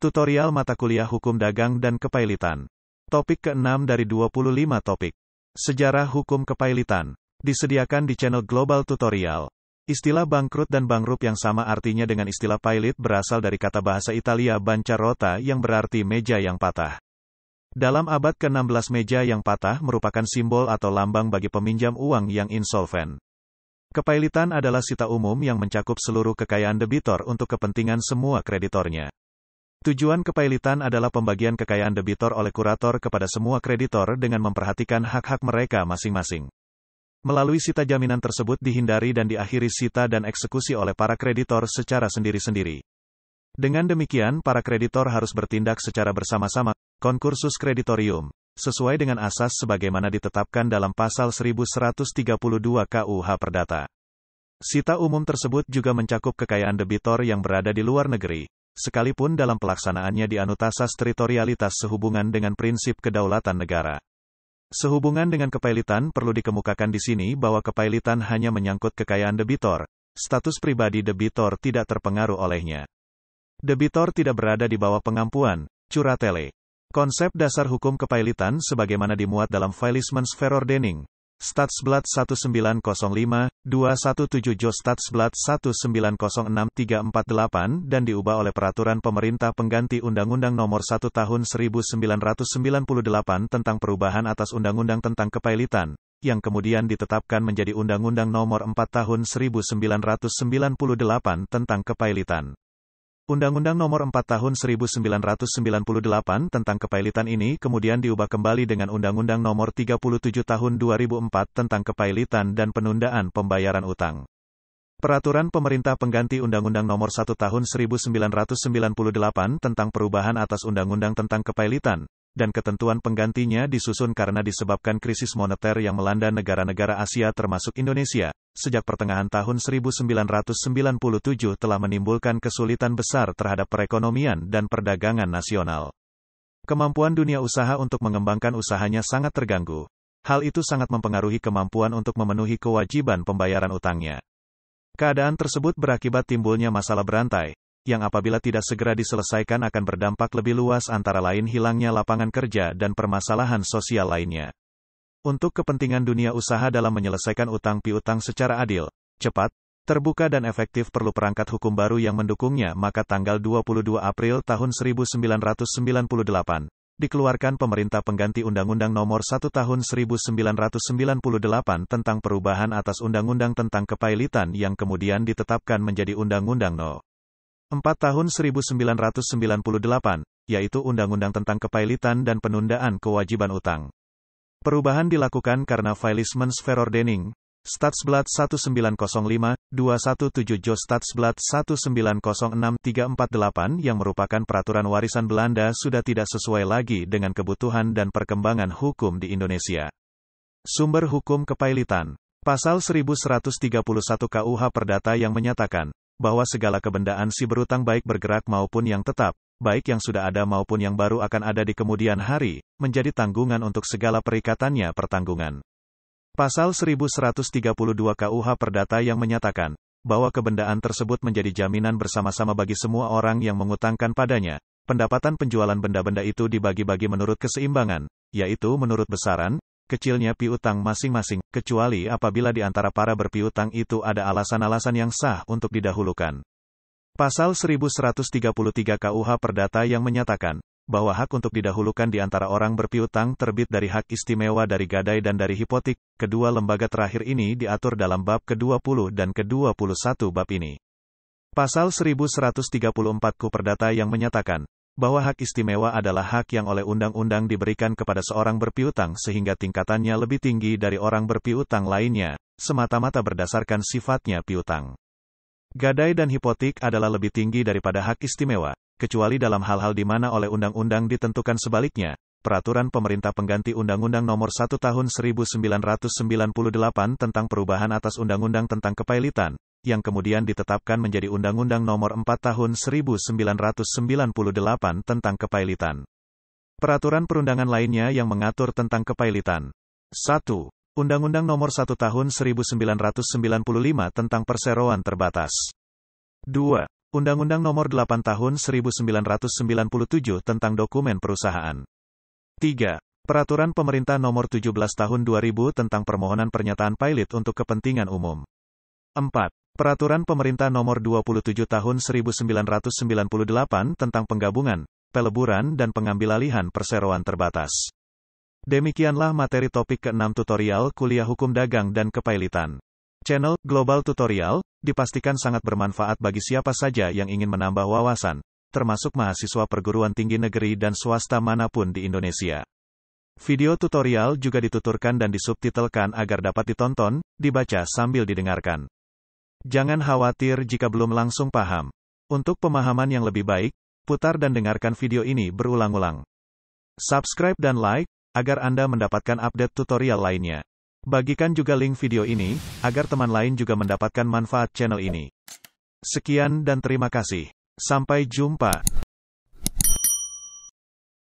Tutorial mata kuliah Hukum Dagang dan Kepailitan. Topik ke-6 dari 25 topik. Sejarah Hukum Kepailitan. Disediakan di channel Global Tutorial. Istilah bangkrut dan bangrup yang sama artinya dengan istilah pailit berasal dari kata bahasa Italia bancarotta yang berarti meja yang patah. Dalam abad ke-16 meja yang patah merupakan simbol atau lambang bagi peminjam uang yang insolven. Kepailitan adalah sita umum yang mencakup seluruh kekayaan debitor untuk kepentingan semua kreditornya. Tujuan kepailitan adalah pembagian kekayaan debitor oleh kurator kepada semua kreditor dengan memperhatikan hak-hak mereka masing-masing. Melalui sita jaminan tersebut dihindari dan diakhiri sita dan eksekusi oleh para kreditor secara sendiri-sendiri. Dengan demikian, para kreditor harus bertindak secara bersama-sama, concursus creditorium, sesuai dengan asas sebagaimana ditetapkan dalam pasal 1132 KUH Perdata. Sita umum tersebut juga mencakup kekayaan debitor yang berada di luar negeri, sekalipun dalam pelaksanaannya dianut asas teritorialitas sehubungan dengan prinsip kedaulatan negara. Sehubungan dengan kepailitan perlu dikemukakan di sini bahwa kepailitan hanya menyangkut kekayaan debitor, status pribadi debitor tidak terpengaruh olehnya. Debitor tidak berada di bawah pengampuan, curatele. Konsep dasar hukum kepailitan sebagaimana dimuat dalam Failismens Verordening, Statsblad 1905-217 Jo Statsblad 1906-348 dan diubah oleh Peraturan Pemerintah Pengganti Undang-Undang Nomor 1 Tahun 1998 tentang perubahan atas Undang-Undang tentang Kepailitan, yang kemudian ditetapkan menjadi Undang-Undang Nomor 4 Tahun 1998 tentang Kepailitan. Undang-Undang Nomor 4 Tahun 1998 tentang Kepailitan ini kemudian diubah kembali dengan Undang-Undang Nomor 37 Tahun 2004 tentang Kepailitan dan Penundaan Pembayaran Utang. Peraturan Pemerintah Pengganti Undang-Undang Nomor 1 Tahun 1998 tentang perubahan atas Undang-Undang tentang Kepailitan, dan ketentuan penggantinya disusun karena disebabkan krisis moneter yang melanda negara-negara Asia termasuk Indonesia, sejak pertengahan tahun 1997 telah menimbulkan kesulitan besar terhadap perekonomian dan perdagangan nasional. Kemampuan dunia usaha untuk mengembangkan usahanya sangat terganggu. Hal itu sangat mempengaruhi kemampuan untuk memenuhi kewajiban pembayaran utangnya. Keadaan tersebut berakibat timbulnya masalah berantai, yang apabila tidak segera diselesaikan akan berdampak lebih luas antara lain hilangnya lapangan kerja dan permasalahan sosial lainnya. Untuk kepentingan dunia usaha dalam menyelesaikan utang piutang secara adil, cepat, terbuka dan efektif perlu perangkat hukum baru yang mendukungnya maka tanggal 22 April tahun 1998, dikeluarkan Pemerintah Pengganti Undang-Undang Nomor 1 Tahun 1998 tentang perubahan atas Undang-Undang tentang Kepailitan yang kemudian ditetapkan menjadi Undang-Undang No. 4 Tahun 1998, yaitu Undang-Undang tentang Kepailitan dan Penundaan Kewajiban Utang. Perubahan dilakukan karena Failismens Verordening, Statsblad 1905-217 Jo Statsblad 1906-348 yang merupakan peraturan warisan Belanda sudah tidak sesuai lagi dengan kebutuhan dan perkembangan hukum di Indonesia. Sumber hukum kepailitan. Pasal 1131 KUH Perdata yang menyatakan bahwa segala kebendaan si berutang baik bergerak maupun yang tetap, baik yang sudah ada maupun yang baru akan ada di kemudian hari, menjadi tanggungan untuk segala perikatannya pertanggungan. Pasal 1132 KUH Perdata yang menyatakan bahwa kebendaan tersebut menjadi jaminan bersama-sama bagi semua orang yang mengutangkan padanya. Pendapatan penjualan benda-benda itu dibagi-bagi menurut keseimbangan, yaitu menurut besaran, kecilnya piutang masing-masing, kecuali apabila di antara para berpiutang itu ada alasan-alasan yang sah untuk didahulukan. Pasal 1133 KUH Perdata yang menyatakan bahwa hak untuk didahulukan di antara orang berpiutang terbit dari hak istimewa dari gadai dan dari hipotik. Kedua lembaga terakhir ini diatur dalam bab ke-20 dan ke-21 bab ini. Pasal 1134 KUH Perdata yang menyatakan bahwa hak istimewa adalah hak yang oleh undang-undang diberikan kepada seorang berpiutang sehingga tingkatannya lebih tinggi dari orang berpiutang lainnya, semata-mata berdasarkan sifatnya piutang. Gadai dan hipotik adalah lebih tinggi daripada hak istimewa, kecuali dalam hal-hal di mana oleh undang-undang ditentukan sebaliknya. Peraturan Pemerintah Pengganti Undang-Undang Nomor 1 Tahun 1998 tentang perubahan atas Undang-Undang tentang Kepailitan, yang kemudian ditetapkan menjadi Undang-Undang Nomor 4 Tahun 1998 tentang Kepailitan. Peraturan perundangan lainnya yang mengatur tentang kepailitan. 1. Undang-Undang Nomor 1 Tahun 1995 tentang Perseroan Terbatas. 2. Undang-Undang Nomor 8 Tahun 1997 tentang Dokumen Perusahaan. 3. Peraturan Pemerintah Nomor 17 Tahun 2000 tentang permohonan pernyataan pilot untuk kepentingan umum. 4. Peraturan Pemerintah Nomor 27 Tahun 1998 tentang penggabungan, peleburan dan pengambilalihan perseroan terbatas. Demikianlah materi topik ke-6 tutorial kuliah hukum dagang dan kepailitan. Channel Global Tutorial dipastikan sangat bermanfaat bagi siapa saja yang ingin menambah wawasan, termasuk mahasiswa perguruan tinggi negeri dan swasta manapun di Indonesia. Video tutorial juga dituturkan dan disubtitelkan agar dapat ditonton, dibaca sambil didengarkan. Jangan khawatir jika belum langsung paham. Untuk pemahaman yang lebih baik, putar dan dengarkan video ini berulang-ulang. Subscribe dan like, agar Anda mendapatkan update tutorial lainnya. Bagikan juga link video ini, agar teman lain juga mendapatkan manfaat channel ini. Sekian dan terima kasih. Sampai jumpa.